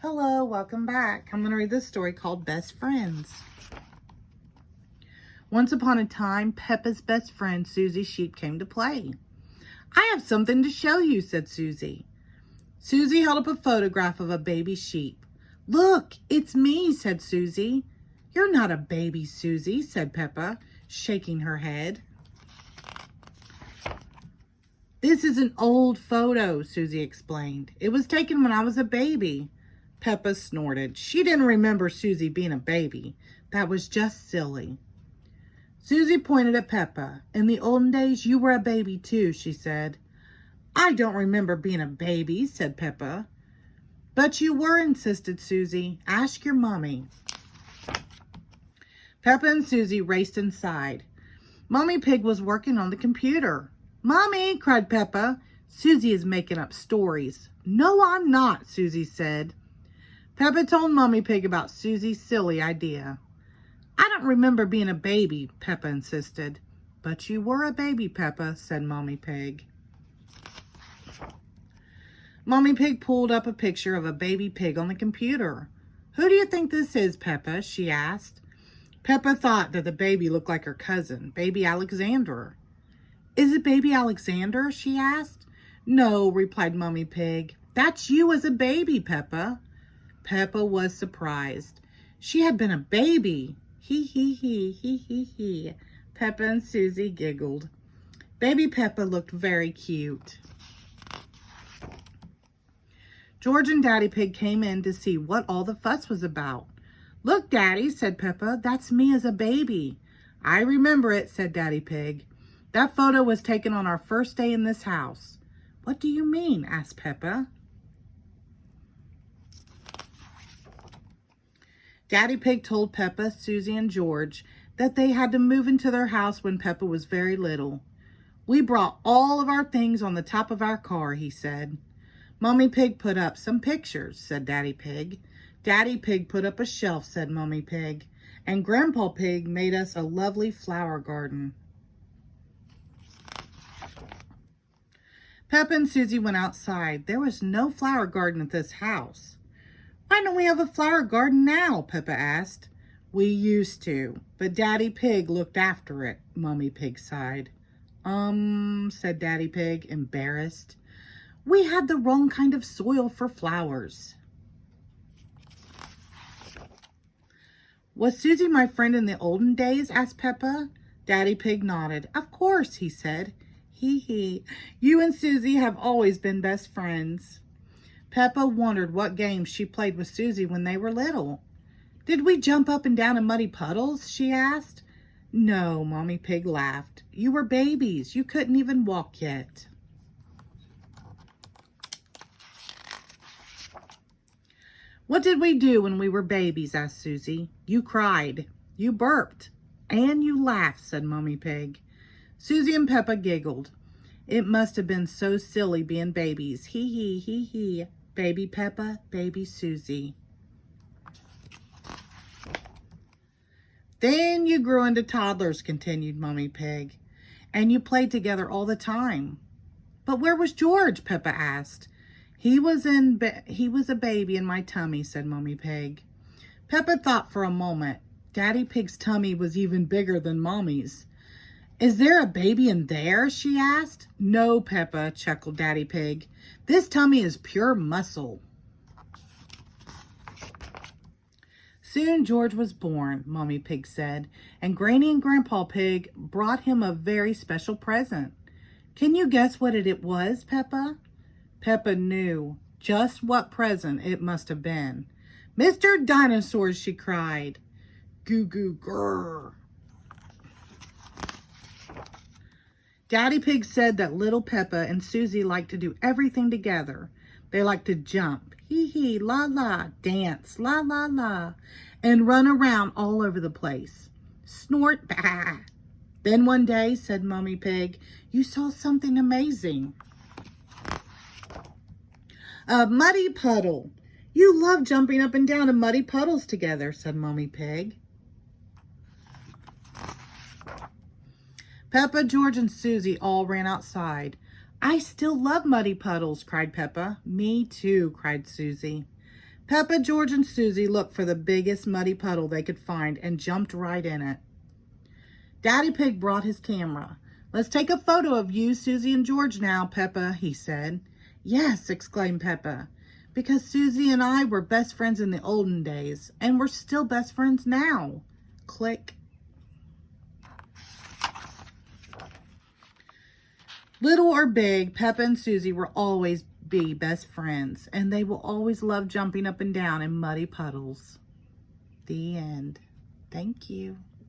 Hello, welcome back. I'm going to read this story called Best Friends. Once upon a time, Peppa's best friend, Susie Sheep, came to play. I have something to show you, said Susie. Susie held up a photograph of a baby sheep. Look, it's me, said Susie. You're not a baby, Susie, said Peppa, shaking her head. This is an old photo, Susie explained. It was taken when I was a baby. Peppa snorted. She didn't remember Susie being a baby. That was just silly. Susie pointed at Peppa. In the olden days, you were a baby too, she said. I don't remember being a baby, said Peppa. But you were, insisted Susie. Ask your mommy. Peppa and Susie raced inside. Mommy Pig was working on the computer. Mommy, cried Peppa. Susie is making up stories. No, I'm not, Susie said. Peppa told Mommy Pig about Susie's silly idea. I don't remember being a baby, Peppa insisted. But you were a baby, Peppa, said Mommy Pig. Mommy Pig pulled up a picture of a baby pig on the computer. Who do you think this is, Peppa? She asked. Peppa thought that the baby looked like her cousin, Baby Alexander. Is it Baby Alexander? She asked. No, replied Mommy Pig. That's you as a baby, Peppa. Peppa was surprised. She had been a baby. Hee hee hee hee hee hee. Peppa and Susie giggled. Baby Peppa looked very cute. George and Daddy Pig came in to see what all the fuss was about. Look, Daddy, said Peppa, that's me as a baby. I remember it, said Daddy Pig. That photo was taken on our first day in this house. What do you mean? Asked Peppa. Daddy Pig told Peppa, Susie, and George that they had to move into their house when Peppa was very little. We brought all of our things on the top of our car, he said. Mommy Pig put up some pictures, said Daddy Pig. Daddy Pig put up a shelf, said Mommy Pig. And Grandpa Pig made us a lovely flower garden. Peppa and Susie went outside. There was no flower garden at this house. Why don't we have a flower garden now? Peppa asked. We used to, but Daddy Pig looked after it, Mommy Pig sighed. Said Daddy Pig, embarrassed. We had the wrong kind of soil for flowers. Was Susie my friend in the olden days? Asked Peppa. Daddy Pig nodded. Of course, he said. Hee hee. You and Susie have always been best friends. Peppa wondered what games she played with Susie when they were little. Did we jump up and down in muddy puddles? She asked. No, Mommy Pig laughed. You were babies. You couldn't even walk yet. What did we do when we were babies? Asked Susie. You cried. You burped. And you laughed, said Mommy Pig. Susie and Peppa giggled. It must have been so silly being babies. Hee hee hee hee. Baby Peppa, baby Susie. Then you grew into toddlers, continued Mommy Pig. And you played together all the time. But where was George? Peppa asked. He was a baby in my tummy, said Mommy Pig. Peppa thought for a moment. Daddy Pig's tummy was even bigger than Mommy's. Is there a baby in there? She asked. No, Peppa, chuckled Daddy Pig. This tummy is pure muscle. Soon George was born, Mommy Pig said, and Granny and Grandpa Pig brought him a very special present. Can you guess what it was, Peppa? Peppa knew just what present it must have been. Mr. Dinosaur, she cried. Goo goo grrr. Daddy Pig said that little Peppa and Susie liked to do everything together. They liked to jump, hee hee, la la, dance, la la la, and run around all over the place. Snort, bah. Then one day, said Mommy Pig, you saw something amazing. A muddy puddle. You love jumping up and down in muddy puddles together, said Mommy Pig. Peppa, George, and Susie all ran outside. I still love muddy puddles, cried Peppa. Me too, cried Susie. Peppa, George, and Susie looked for the biggest muddy puddle they could find and jumped right in it. Daddy Pig brought his camera. "Let's take a photo of you, Susie, and George now, Peppa," he said. "Yes," exclaimed Peppa, "because Susie and I were best friends in the olden days, and we're still best friends now." Click. Little or big, Peppa and Susie will always be best friends, and they will always love jumping up and down in muddy puddles. The end. Thank you.